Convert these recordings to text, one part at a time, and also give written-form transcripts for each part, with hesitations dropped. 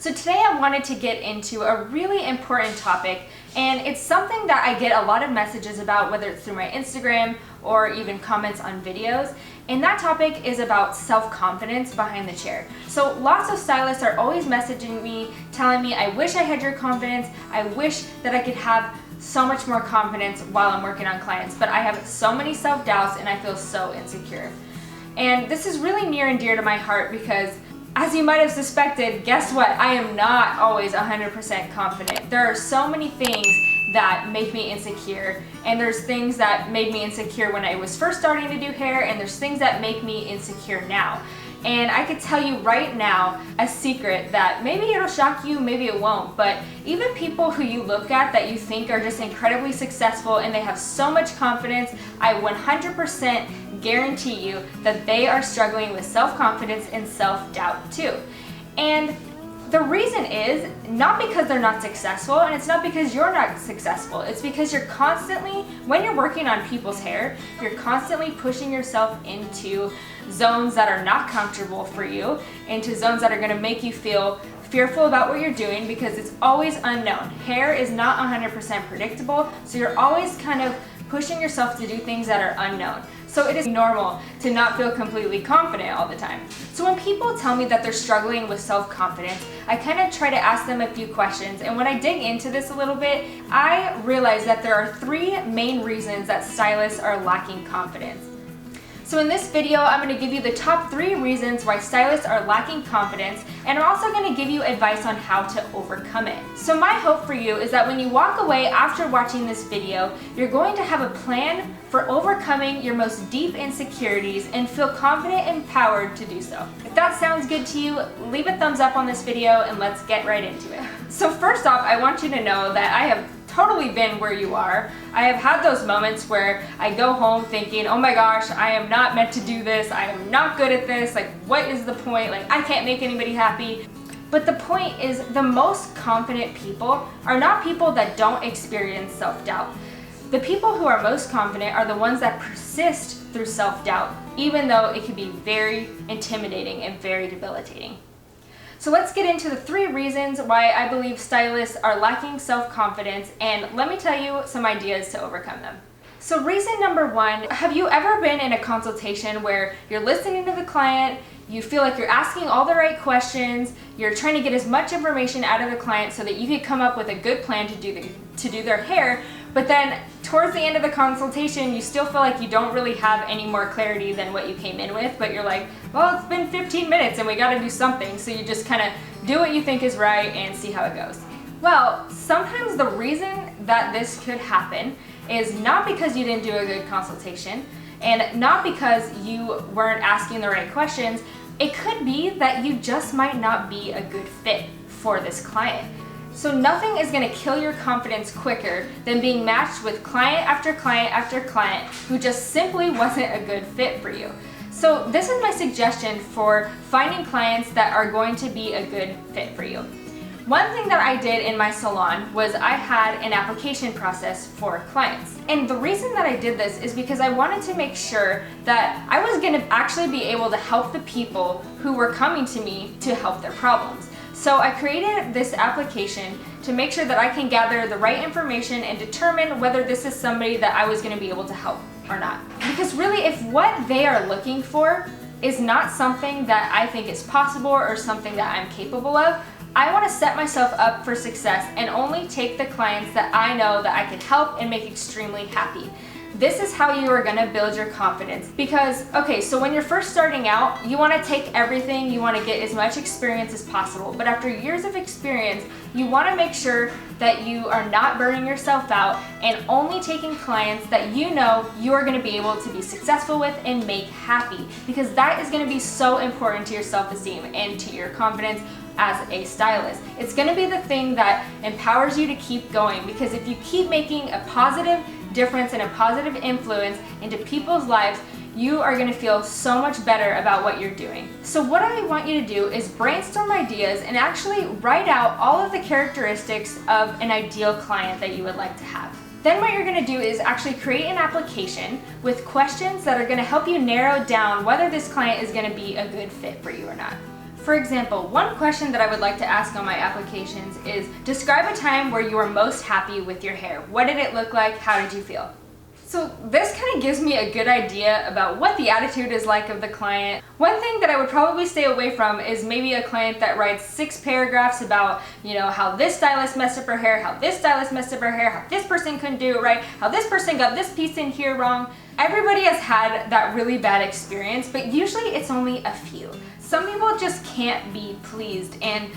So today I wanted to get into a really important topic, and it's something that I get a lot of messages about, whether it's through my Instagram or even comments on videos. And that topic is about self-confidence behind the chair. So lots of stylists are always messaging me, telling me, I wish I had your confidence. I wish that I could have so much more confidence while I'm working on clients, but I have so many self-doubts and I feel so insecure. And this is really near and dear to my heart because, as you might have suspected, guess what? I am not always 100% confident. There are so many things that make me insecure, and there's things that made me insecure when I was first starting to do hair, and there's things that make me insecure now. And I could tell you right now a secret that maybe it'll shock you, maybe it won't, but even people who you look at that you think are just incredibly successful and they have so much confidence, I 100% guarantee you that they are struggling with self-confidence and self-doubt too. And the reason is not because they're not successful, and it's not because you're not successful. It's because you're constantly, when you're working on people's hair, you're constantly pushing yourself into zones that are not comfortable for you, into zones that are going to make you feel fearful about what you're doing because it's always unknown. Hair is not 100% predictable, so you're always kind of pushing yourself to do things that are unknown. So it is normal to not feel completely confident all the time. So when people tell me that they're struggling with self-confidence, I kind of try to ask them a few questions. And when I dig into this a little bit, I realize that there are three main reasons that stylists are lacking confidence. So in this video, I'm going to give you the top 3 reasons why stylists are lacking confidence, and I'm also going to give you advice on how to overcome it. So my hope for you is that when you walk away after watching this video, you're going to have a plan for overcoming your most deep insecurities and feel confident and empowered to do so. If that sounds good to you, leave a thumbs up on this video and let's get right into it. So first off, I want you to know that I have totally been where you are. I have had those moments where I go home thinking, oh my gosh, I am not meant to do this. I am not good at this. Like, what is the point? Like, I can't make anybody happy. But the point is, the most confident people are not people that don't experience self-doubt. The people who are most confident are the ones that persist through self-doubt, even though it can be very intimidating and very debilitating. So let's get into the 3 reasons why I believe stylists are lacking self-confidence, and let me tell you some ideas to overcome them. So reason number 1, have you ever been in a consultation where you're listening to the client, you feel like you're asking all the right questions, you're trying to get as much information out of the client so that you could come up with a good plan to do their hair, but then towards the end of the consultation, you still feel like you don't really have any more clarity than what you came in with, but you're like, well, it's been 15 minutes and we gotta do something, so you just kind of do what you think is right and see how it goes. Well, sometimes the reason that this could happen is not because you didn't do a good consultation and not because you weren't asking the right questions. It could be that you just might not be a good fit for this client. So nothing is going to kill your confidence quicker than being matched with client after client after client who just simply wasn't a good fit for you. So this is my suggestion for finding clients that are going to be a good fit for you. One thing that I did in my salon was I had an application process for clients. And the reason that I did this is because I wanted to make sure that I was going to actually be able to help the people who were coming to me to help their problems. So I created this application to make sure that I can gather the right information and determine whether this is somebody that I was going to be able to help or not. Because really, if what they are looking for is not something that I think is possible or something that I'm capable of, I want to set myself up for success and only take the clients that I know that I can help and make extremely happy. This is how you are going to build your confidence. Because, okay, so when you're first starting out, you want to take everything, you want to get as much experience as possible. But after years of experience, you want to make sure that you are not burning yourself out and only taking clients that you know you are going to be able to be successful with and make happy. Because that is going to be so important to your self-esteem and to your confidence as a stylist. It's going to be the thing that empowers you to keep going, because if you keep making a positive difference and a positive influence into people's lives, you are going to feel so much better about what you're doing. So what I want you to do is brainstorm ideas and actually write out all of the characteristics of an ideal client that you would like to have. Then what you're going to do is actually create an application with questions that are going to help you narrow down whether this client is going to be a good fit for you or not. For example, one question that I would like to ask on my applications is, describe a time where you were most happy with your hair. What did it look like? How did you feel? So this kind of gives me a good idea about what the attitude is like of the client. One thing that I would probably stay away from is maybe a client that writes 6 paragraphs about, how this stylist messed up her hair, how this stylist messed up her hair, how this person couldn't do it right, how this person got this piece in here wrong. Everybody has had that really bad experience, but usually it's only a few. Some people just can't be pleased, and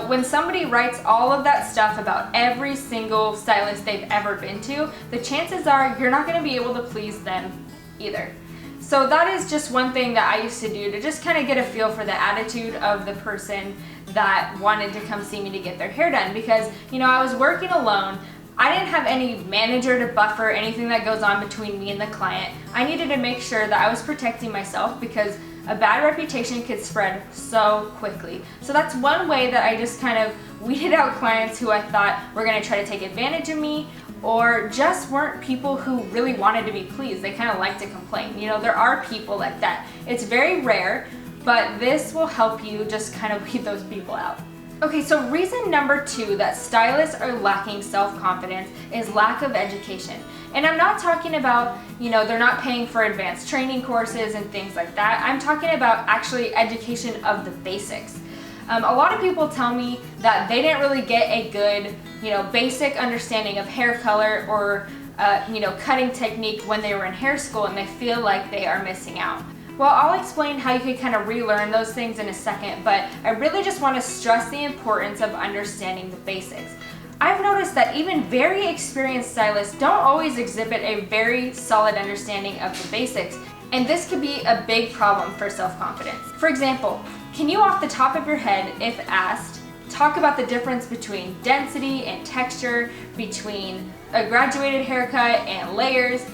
when somebody writes all of that stuff about every single stylist they've ever been to, the chances are you're not going to be able to please them either. So that is just one thing that I used to do to just kind of get a feel for the attitude of the person that wanted to come see me to get their hair done, because I was working alone. I didn't have any manager to buffer anything that goes on between me and the client. I needed to make sure that I was protecting myself, because a bad reputation could spread so quickly. So that's one way that I just kind of weeded out clients who I thought were going to try to take advantage of me, or just weren't people who really wanted to be pleased. They kind of like to complain. There are people like that. It's very rare, but this will help you just kind of weed those people out. Okay, so reason number 2 that stylists are lacking self-confidence is lack of education. And I'm not talking about, they're not paying for advanced training courses and things like that. I'm talking about actually education of the basics. A lot of people tell me that they didn't really get a good, basic understanding of hair color or, cutting technique when they were in hair school, and they feel like they are missing out. Well, I'll explain how you can kind of relearn those things in a second, but I really just want to stress the importance of understanding the basics. I've noticed that even very experienced stylists don't always exhibit a very solid understanding of the basics, and this could be a big problem for self-confidence. For example, can you off the top of your head, if asked, talk about the difference between density and texture, between a graduated haircut and layers?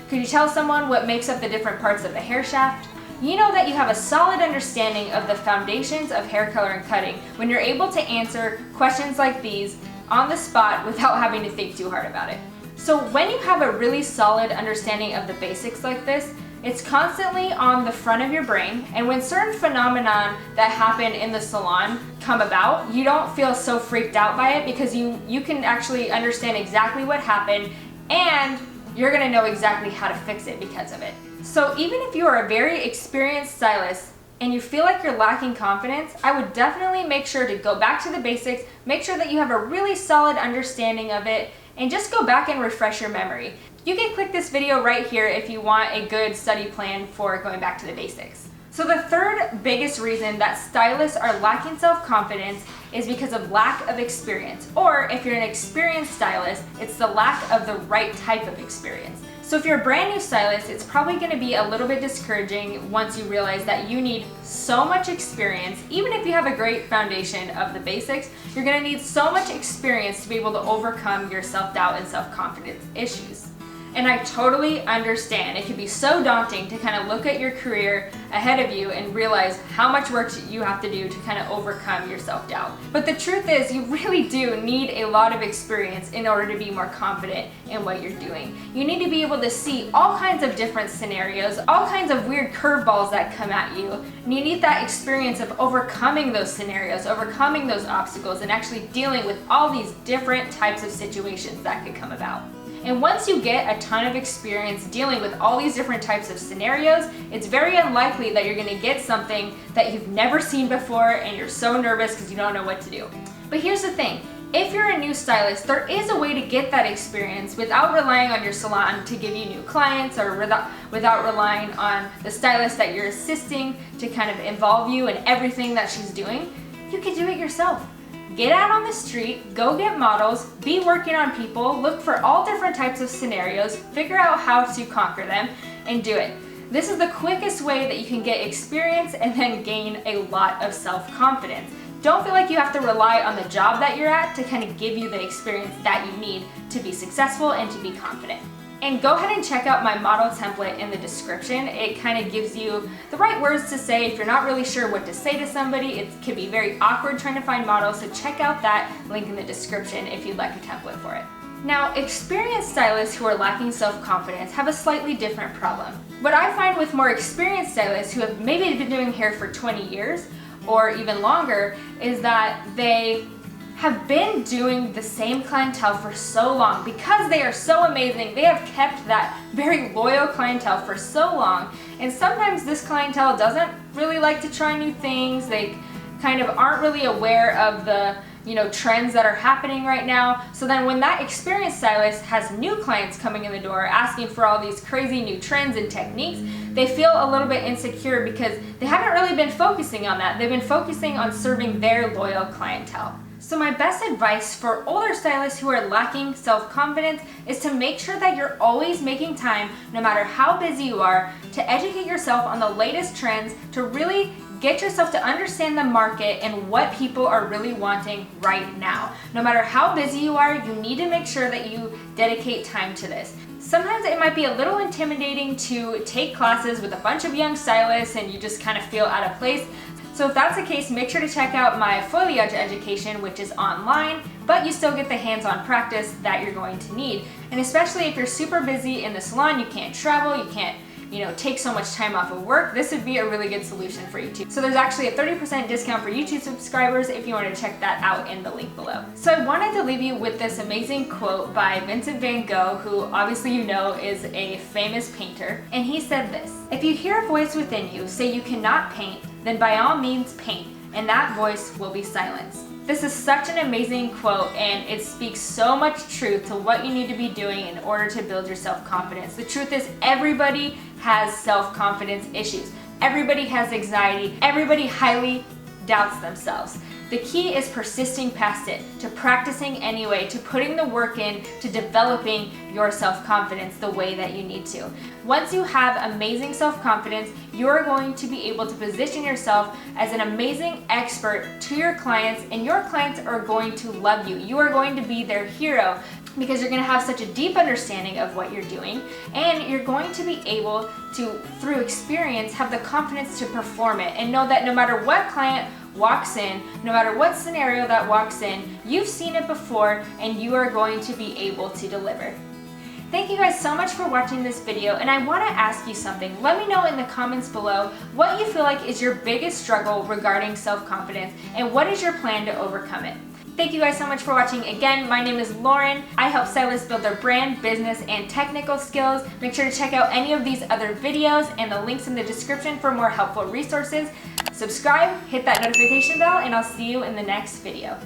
Could you tell someone what makes up the different parts of the hair shaft? You know that you have a solid understanding of the foundations of hair color and cutting when you're able to answer questions like these on the spot without having to think too hard about it. So when you have a really solid understanding of the basics like this, it's constantly on the front of your brain, and when certain phenomenon that happen in the salon come about, you don't feel so freaked out by it, because you can actually understand exactly what happened, and you're gonna know exactly how to fix it because of it. So even if you are a very experienced stylist and you feel like you're lacking confidence, I would definitely make sure to go back to the basics, make sure that you have a really solid understanding of it, and just go back and refresh your memory. You can click this video right here if you want a good study plan for going back to the basics. So the third biggest reason that stylists are lacking self-confidence is because of lack of experience. Or if you're an experienced stylist, it's the lack of the right type of experience. So if you're a brand new stylist, it's probably going to be a little bit discouraging once you realize that you need so much experience. Even if you have a great foundation of the basics, you're going to need so much experience to be able to overcome your self-doubt and self-confidence issues. And I totally understand. It can be so daunting to kind of look at your career ahead of you and realize how much work you have to do to kind of overcome your self-doubt. But the truth is, you really do need a lot of experience in order to be more confident in what you're doing. You need to be able to see all kinds of different scenarios, all kinds of weird curveballs that come at you. And you need that experience of overcoming those scenarios, overcoming those obstacles, and actually dealing with all these different types of situations that could come about. And once you get a ton of experience dealing with all these different types of scenarios, it's very unlikely that you're going to get something that you've never seen before and you're so nervous because you don't know what to do. But here's the thing. If you're a new stylist, there is a way to get that experience without relying on your salon to give you new clients, or without relying on the stylist that you're assisting to kind of involve you in everything that she's doing. You can do it yourself. Get out on the street, go get models, be working on people, look for all different types of scenarios, figure out how to conquer them, and do it. This is the quickest way that you can get experience and then gain a lot of self-confidence. Don't feel like you have to rely on the job that you're at to kind of give you the experience that you need to be successful and to be confident. And go ahead and check out my model template in the description. It kind of gives you the right words to say if you're not really sure what to say to somebody. It can be very awkward trying to find models, so check out that link in the description if you'd like a template for it. Now, experienced stylists who are lacking self-confidence have a slightly different problem. What I find with more experienced stylists who have maybe been doing hair for 20 years, or even longer is that they have been doing the same clientele for so long. Because they are so amazing, they have kept that very loyal clientele for so long. And sometimes this clientele doesn't really like to try new things. They kind of aren't really aware of the trends that are happening right now. So then when that experienced stylist has new clients coming in the door asking for all these crazy new trends and techniques, they feel a little bit insecure because they haven't really been focusing on that. They've been focusing on serving their loyal clientele. So my best advice for older stylists who are lacking self-confidence is to make sure that you're always making time, no matter how busy you are, to educate yourself on the latest trends, to really get yourself to understand the market and what people are really wanting right now. No matter how busy you are, you need to make sure that you dedicate time to this. Sometimes it might be a little intimidating to take classes with a bunch of young stylists and you just kind of feel out of place. So if that's the case, make sure to check out my foliage education, which is online, but you still get the hands-on practice that you're going to need. And especially if you're super busy in the salon, you can't travel, you can't take so much time off of work, this would be a really good solution for you too. So there's actually a 30% discount for YouTube subscribers if you want to check that out in the link below. So I wanted to leave you with this amazing quote by Vincent van Gogh, who obviously is a famous painter. And he said this: "If you hear a voice within you say you cannot paint, then by all means paint, and that voice will be silenced." This is such an amazing quote, and it speaks so much truth to what you need to be doing in order to build your self-confidence. The truth is, everybody has self-confidence issues. Everybody has anxiety. Everybody highly doubts themselves. The key is persisting past it, to practicing anyway, to putting the work in, to developing your self-confidence the way that you need to. Once you have amazing self-confidence, you're going to be able to position yourself as an amazing expert to your clients, and your clients are going to love you. You are going to be their hero because you're going to have such a deep understanding of what you're doing, and you're going to be able to, through experience, have the confidence to perform it and know that no matter what client walks in, no matter what scenario that walks in, you've seen it before and you are going to be able to deliver. Thank you guys so much for watching this video, and I want to ask you something. Let me know in the comments below what you feel like is your biggest struggle regarding self-confidence and what is your plan to overcome it. Thank you guys so much for watching. Again, my name is Lauren. I help stylists build their brand, business, and technical skills. Make sure to check out any of these other videos and the links in the description for more helpful resources. Subscribe, hit that notification bell, and I'll see you in the next video.